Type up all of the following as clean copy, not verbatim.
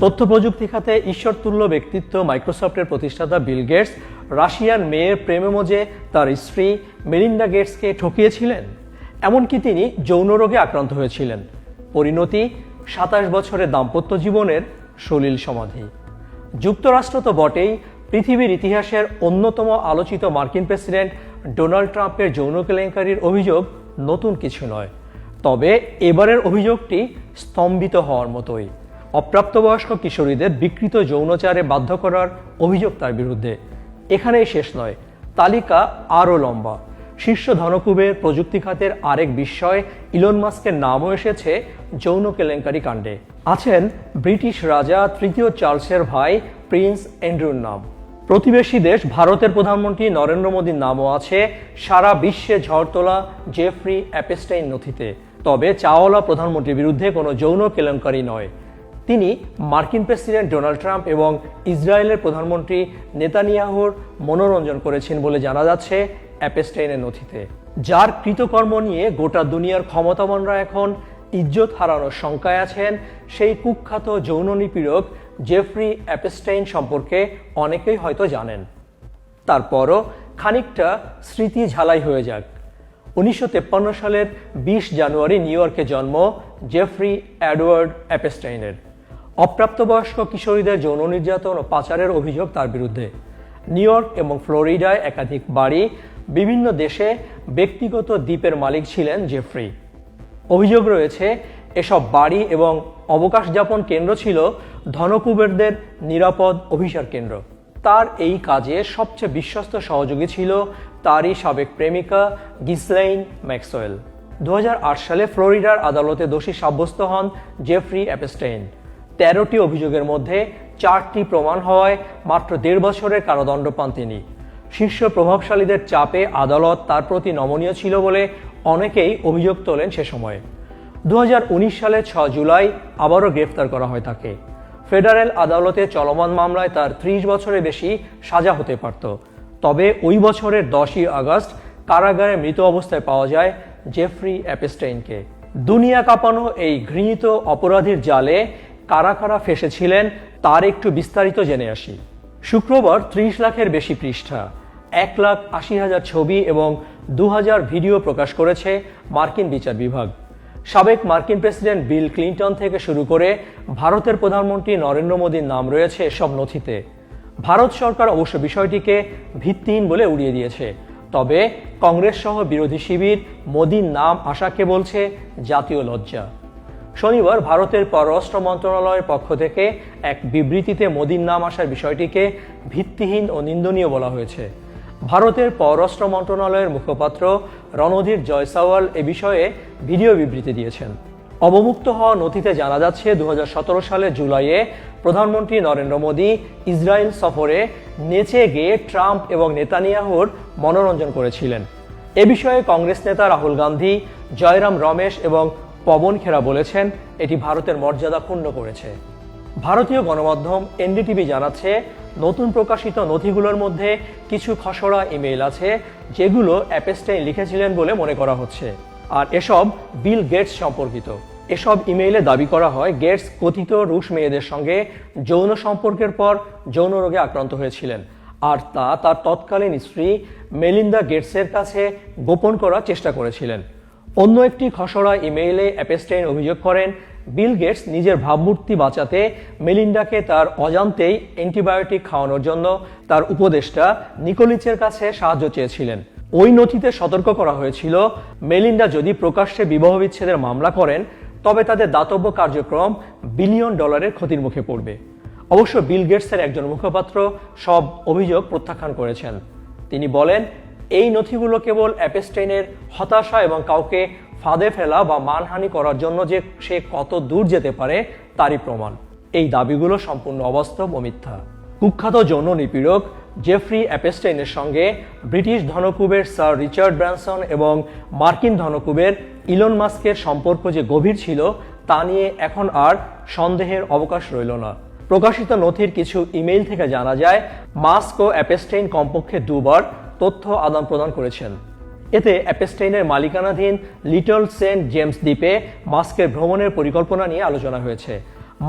তথ্য প্রযুক্তি খাতে ঈশ্বরতুল্য ব্যক্তিত্ব মাইক্রোসফটের প্রতিষ্ঠাতা বিল গেটস রাশিয়ান মেয়ের প্রেমে মজে তার স্ত্রী মেলিন্ডা গেটসকে ঠকিয়েছিলেন। এমনকি তিনি যৌন রোগে আক্রান্ত হয়েছিলেন। পরিণতি ২৭ বছরের দাম্পত্য জীবনের সলিল সমাধি। যুক্তরাষ্ট্র তো বটেই, পৃথিবীর ইতিহাসের অন্যতম আলোচিত মার্কিন প্রেসিডেন্ট ডোনাল্ড ট্রাম্পের যৌন কেলেঙ্কারির অভিযোগ নতুন কিছু নয়। তবে এবারের অভিযোগটি স্তম্ভিত হওয়ার মতোই। অপ্রাপ্তবয়স্ক কিশোরীদের বিকৃত যৌনচারে বাধ্য করার অভিযোগ তার বিরুদ্ধে। এখানেই শেষ নয়, তালিকা আরও লম্বা। শীর্ষ ধনকুবের প্রযুক্তি খাতের আরেক বিস্ময় ইলন মাস্কের নামও এসেছে যৌন কেলেঙ্কারি কাণ্ডে। আছেন ব্রিটিশ রাজা তৃতীয় চার্লসের ভাই প্রিন্স অ্যান্ড্রুর নাম। প্রতিবেশী দেশ ভারতের প্রধানমন্ত্রী নরেন্দ্র মোদীর নামও আছে সারা বিশ্বে ঝড় তোলা জেফ্রি অ্যাপস্টাইন নথিতে। তবে চাওয়ালা প্রধানমন্ত্রীর বিরুদ্ধে কোনো যৌন কেলেঙ্কারি নয়। তিনি মার্কিন প্রেসিডেন্ট ডোনাল্ড ট্রাম্প এবং ইসরায়েলের প্রধানমন্ত্রী নেতানিয়াহুর মনোরঞ্জন করেছেন বলে জানা যাচ্ছে অ্যাপস্টাইনের নথিতে। যার কৃতকর্ম নিয়ে গোটা দুনিয়ার ক্ষমতাবানরা এখন ইজ্জত হারানোর শঙ্কায় আছেন, সেই কুখ্যাত যৌন নিপীড়ক জেফ্রি অ্যাপস্টাইন সম্পর্কে অনেকেই হয়তো জানেন। তারপরও খানিকটা স্মৃতি ঝালাই হয়ে যাক। 1953 সালের 20 জানুয়ারি নিউ ইয়র্কে জন্ম জেফ্রি এডওয়ার্ড অ্যাপস্টাইনের। অপ্রাপ্তবয়স্ক কিশোরীদের যৌন নির্যাতন ও পাচারের অভিযোগ তার বিরুদ্ধে। নিউ ইয়র্ক এবং ফ্লোরিডায় একাধিক বাড়ি, বিভিন্ন দেশে ব্যক্তিগত দ্বীপের মালিক ছিলেন জেফ্রি। অভিযোগ রয়েছে এসব বাড়ি এবং অবকাশ যাপন কেন্দ্র ছিল ধনকুবেরদের নিরাপদ অভিসার কেন্দ্র। তার এই কাজে সবচেয়ে বিশ্বস্ত সহযোগী ছিল তারই সাবেক প্রেমিকা গিসলাইন ম্যাক্সওয়েল। 2008 সালে ফ্লোরিডার আদালতে দোষী সাব্যস্ত হন জেফ্রি অ্যাপস্টাইন। 13টি অভিযোগের মধ্যে 4টি প্রমাণ হওয়ায় মাত্র 1.5 বছরের কারাদণ্ড পান তিনি। শীর্ষ প্রভাবশালীদের চাপে আদালত তার প্রতি নমনীয় ছিল বলে অনেকেই অভিযোগ তোলেন সে সময়ে। 2019 সালে 6 জুলাই আবারও গ্রেফতার করা হয় তাকে। ফেডারেল আদালতে চলমান মামলায় তার 30 বছরের বেশি সাজা হতে পারত। তবে ওই বছরের 10ই আগস্ট কারাগারে মৃত অবস্থায় পাওয়া যায় জেফ্রি অ্যাপস্টাইনকে। দুনিয়া কাঁপানো এই ঘৃণিত অপরাধীর জালে কারা কারা ফেসেছিলেন তার একটু বিস্তারিত জেনে আসি। শুক্রবার 30 লাখের বেশি পৃষ্ঠা, 1,80,000 ছবি এবং 2000 ভিডিও প্রকাশ করেছে মার্কিন বিচার বিভাগ। সাবেক মার্কিন প্রেসিডেন্ট বিল ক্লিন্টন থেকে শুরু করে ভারতের প্রধানমন্ত্রী নরেন্দ্র মোদীর নাম রয়েছে এসব নথিতে। ভারত সরকার অবশ্য বিষয়টিকে ভিত্তিহীন বলে উড়িয়ে দিয়েছে। তবে কংগ্রেস সহ বিরোধী শিবির মোদীর নাম আসাকে বলছে জাতীয় লজ্জা। শনিবার ভারতের পররাষ্ট্র মন্ত্রণালয়ের পক্ষ থেকে এক বিবৃতিতে মোদীর নাম আসার বিষয়টিকে ভিত্তিহীন ও নিন্দনীয় বলা হয়েছে। ভারতের পররাষ্ট্র মন্ত্রণালয়ের মুখপাত্র রণধীর জয়সওয়াল এ বিষয়ে ভিডিও বিবৃতি দিয়েছেন। অবমুক্ত হওয়া নথিতে জানা যাচ্ছে 2017 সালের জুলাইয়ে প্রধানমন্ত্রী নরেন্দ্র মোদী ইসরায়েল সফরে নেচে গেয়ে ট্রাম্প এবং নেতানিয়াহুর মনোরঞ্জন করেছিলেন। এ বিষয়ে কংগ্রেস নেতা রাহুল গান্ধী, জয়রাম রমেশ এবং পবন খেরা বলেছেন এটি ভারতের মর্যাদা ক্ষুণ্ণ করেছে। ভারতীয় গণমাধ্যম এনডিটিভি জানাচ্ছে নতুন প্রকাশিত নথিগুলোর মধ্যে কিছু খসড়া ইমেইল আছে যেগুলো অ্যাপস্টাইন লিখেছিলেন বলে মনে করা হচ্ছে। আর এসব বিল গেটস সম্পর্কিত। এসব ইমেইলে দাবি করা হয় গেটস কথিত রুশ মেয়েদের সঙ্গে যৌন সম্পর্কের পর যৌন রোগে আক্রান্ত হয়েছিলেন, আর তা তার তৎকালীন স্ত্রী মেলিন্ডা গেটসের কাছে গোপন করার চেষ্টা করেছিলেন। অন্য একটি খসড়া ইমেইলে অ্যাপস্টাইন অভিযোগ করেন বিল গেটস নিজের ভাবমূর্তি বাঁচাতে মেলিন্ডাকে তার অজান্তেই অ্যান্টিবায়োটিক খাওয়ানোর জন্য তার উপদেষ্টা নিকোলিচের কাছে সাহায্য চেয়েছিলেন। ওই নথিতে সতর্ক করা হয়েছিল মেলিন্ডা যদি প্রকাশ্যে বিবাহ বিচ্ছেদের মামলা করেন তবে তাদের দাতব্য কার্যক্রম বিলিয়ন ডলারের ক্ষতির মুখে পড়বে। অবশ্য বিল গেটসের একজন মুখপাত্র সব অভিযোগ প্রত্যাখ্যান করেছেন। তিনি বলেন এই নথিগুলো কেবল অ্যাপস্টাইনের হতাশা এবং কাউকে ফাঁদে ফেলা বা মানহানি করার জন্য যে সে কত দূর যেতে পারে তারই প্রমাণ। এই দাবিগুলো সম্পূর্ণ অবাস্তব ও মিথ্যা। কুখ্যাত যৌন নিপীড়ক জেফ্রি অ্যাপস্টাইনের সঙ্গে ব্রিটিশ ধনকুবের স্যার রিচার্ড ব্র্যানসন এবং মার্কিন ধনকুবের ইলন মাস্কের সম্পর্ক যে গভীর ছিল তা নিয়ে এখন আর সন্দেহের অবকাশ রইল না। প্রকাশিত নথির কিছু ইমেইল থেকে জানা যায় মাস্ক ও অ্যাপস্টাইন কমপক্ষে 2 বার তথ্য আদান প্রদান করেছেন। এতে অ্যাপস্টাইনের মালিকানাধীন লিটল সেন্ট জেমস দ্বীপে মাস্কের ভ্রমণের পরিকল্পনা নিয়ে আলোচনা হয়েছে।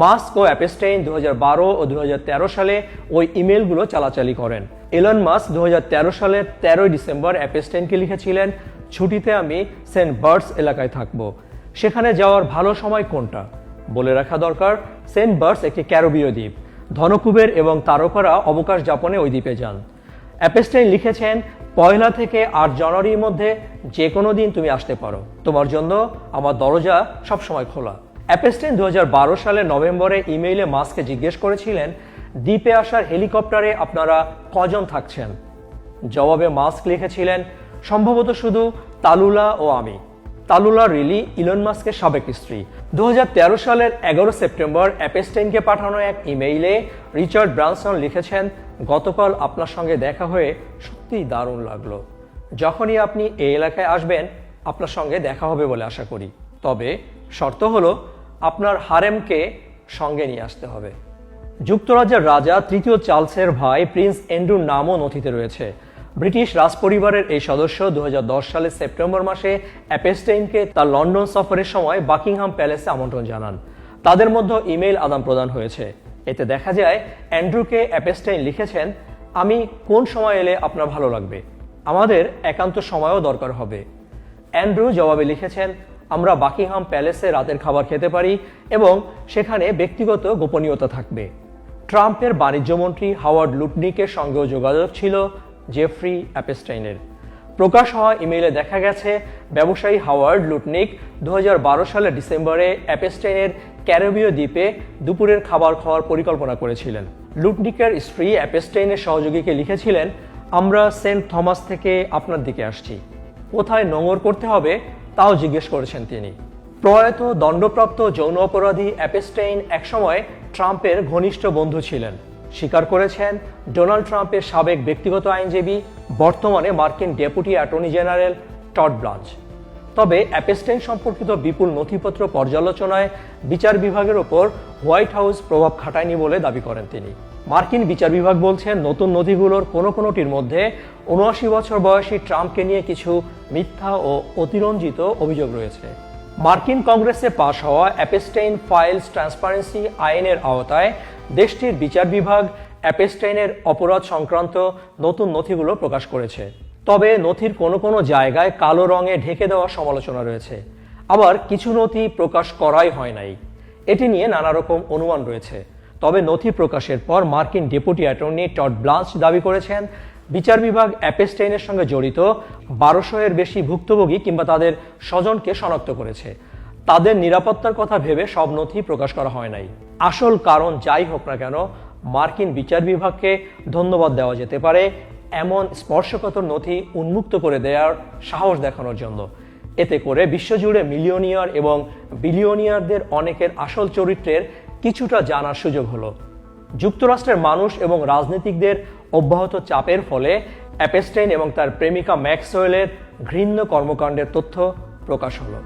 মাস্ক ও অ্যাপস্টাইন 2012 ও 2013 সালে ওই ইমেলগুলো চালাচালি করেন। এলন মাস্ক 2013 সালের 13 ডিসেম্বর অ্যাপস্টাইনকে লিখেছিলেন, ছুটিতে আমি সেন্ট বার্টস এলাকায় থাকব, সেখানে যাওয়ার ভালো সময় কোনটা? বলে রাখা দরকার, সেন্ট বার্টস একটি ক্যারিবীয় দ্বীপ। ধনকুবের এবং তারকারা অবকাশ যাপনে ওই দ্বীপে যান। অ্যাপস্টাইন লিখেছেন, 1 থেকে 8 জানুয়ারির মধ্যে যে কোনো দিন তুমি আসতে পারো, তোমার জন্য আমার দরজা সবসময় খোলা। অ্যাপস্টাইন 2012 সালের নভেম্বরে ইমেইলে মাস্ককে জিজ্ঞেস করেছিলেন, দ্বীপে আসার হেলিকপ্টারে আপনারা কজন থাকছেন? জবাবে মাস্ক লিখেছিলেন, সম্ভবত শুধু তালুলা ও আমি। তালুলা রিলি ইলন মাস্কের সাবেক স্ত্রী। 2013 সালের 11 সেপ্টেম্বর অ্যাপস্টাইনকে পাঠানো এক ইমেইলে রিচার্ড ব্রানসন লিখেছেন, গতকাল আপনার সঙ্গে দেখা হয়ে সত্যিই দারুণ লাগলো। যখনই আপনি এই এলাকায় আসবেন আপনার সঙ্গে দেখা হবে বলে আশা করি, তবে শর্ত হলো আপনার হারেমকে সঙ্গে নিয়ে আসতে হবে। যুক্তরাজ্যের রাজা তৃতীয় চার্লসের ভাই প্রিন্স অ্যান্ড্রুর নামও নথিতে রয়েছে। ব্রিটিশ রাজপরিবারের এই সদস্য 2010 সালের সেপ্টেম্বর মাসে অ্যাপস্টাইনকে তার লন্ডন সফরের সময় বাকিংহাম প্যালেসে আমন্ত্রণ জানান। তাদের মধ্যে ইমেইল আদান প্রদান হয়েছে। এতে দেখা যায় অ্যান্ড্রুকে অ্যাপস্টাইন লিখেছেন, আমি কোন সময় এলে আপনার ভালো লাগবে, আমাদের একান্ত সময়ও দরকার হবে। অ্যান্ড্রু জবাবে লিখেছেন, আমরা বাকিংহাম প্যালেসে রাতের খাবার খেতে পারি এবং সেখানে ব্যক্তিগত গোপনীয়তা থাকবে। ট্রাম্পের বাণিজ্যমন্ত্রী হাওয়ার্ড লুটনিকের সঙ্গেও যোগাযোগ ছিল জেফ্রি অ্যাপস্টাইনের। প্রকাশ হওয়া ইমেইলে দেখা গেছে ব্যবসায়ী হাওয়ার্ড লুটনিক 2012 সালের ডিসেম্বরে অ্যাপস্টাইনের ক্যারিবীয় দ্বীপে দুপুরের খাবার খাওয়ার পরিকল্পনা করেছিলেন। লুটনিকের স্ত্রী অ্যাপস্টাইনের সহযোগীকে লিখেছিলেন, আমরা সেন্ট থমাস থেকে আপনার দিকে আসছি, কোথায় নোঙর করতে হবে তাও জিজ্ঞেস করেছেন তিনি। প্রয়াত দণ্ডপ্রাপ্ত যৌন অপরাধী অ্যাপস্টাইন একসময় ট্রাম্পের ঘনিষ্ঠ বন্ধু ছিলেন, স্বীকার করেছেন ডোনাল্ড ট্রাম্পের সাবেক ব্যক্তিগত আইনজীবী, বর্তমানে মার্কিন ডেপুটি অ্যাটর্নি জেনারেল টড ব্লাঞ্চ। তবে অ্যাপস্টাইন সম্পর্কিত বিপুল নথিপত্র পর্যালোচনায় বিচার বিভাগের ওপর হোয়াইট হাউস প্রভাব খাটায়নি বলে দাবি করেন তিনি। মার্কিন বিচার বিভাগ বলছেন, নতুন নথিগুলোর কোনোটির মধ্যে 79 বছর বয়সী ট্রাম্পকে নিয়ে কিছু মিথ্যা ও অতিরঞ্জিত অভিযোগ রয়েছে। মার্কিন কংগ্রেসে পাশ হওয়া অ্যাপস্টাইন ফাইলস ট্রান্সপারেন্সি আইনের আওতায় দেশটির বিচার বিভাগ অ্যাপস্টাইনের অপরাধ সংক্রান্ত নতুন নথিগুলো প্রকাশ করেছে। তবে নথির কোনো জায়গায় কালো রঙে ঢেকে দেওয়ার সমালোচনা রয়েছে, আবার কিছু নথি প্রকাশ করাই হয় নাই। এটি নিয়ে নানা রকম অনুমান রয়েছে। তবে নথি প্রকাশের পর মার্কিন ডেপুটি অ্যাটর্নি টড ব্লাঞ্চ দাবি করেছেন, বিচার বিভাগ অ্যাপস্টাইনের সঙ্গে জড়িত 1200-এর বেশি ভুক্তভোগী কিংবা তাদের স্বজনকে শনাক্ত করেছে। তাদের নিরাপত্তার কথা ভেবে সব নথি প্রকাশ করা হয় নাই। আসল কারণ যাই হোক না কেন, মার্কিন বিচার বিভাগকে ধন্যবাদ দেওয়া যেতে পারে এমন স্পর্শকাতর নথি উন্মুক্ত করে দেওয়ার সাহস দেখানোর জন্য। এতে করে বিশ্বজুড়ে মিলিয়নিয়ার এবং বিলিয়নিয়ারদের অনেকের আসল চরিত্রের কিছুটা জানার সুযোগ হলো। যুক্তরাষ্ট্রের মানুষ এবং রাজনীতিকদের অব্যাহত চাপের ফলে অ্যাপস্টাইন এবং তার প্রেমিকা ম্যাক্সওয়েলের ঘৃণ্য কর্মকাণ্ডের তথ্য প্রকাশ হলো।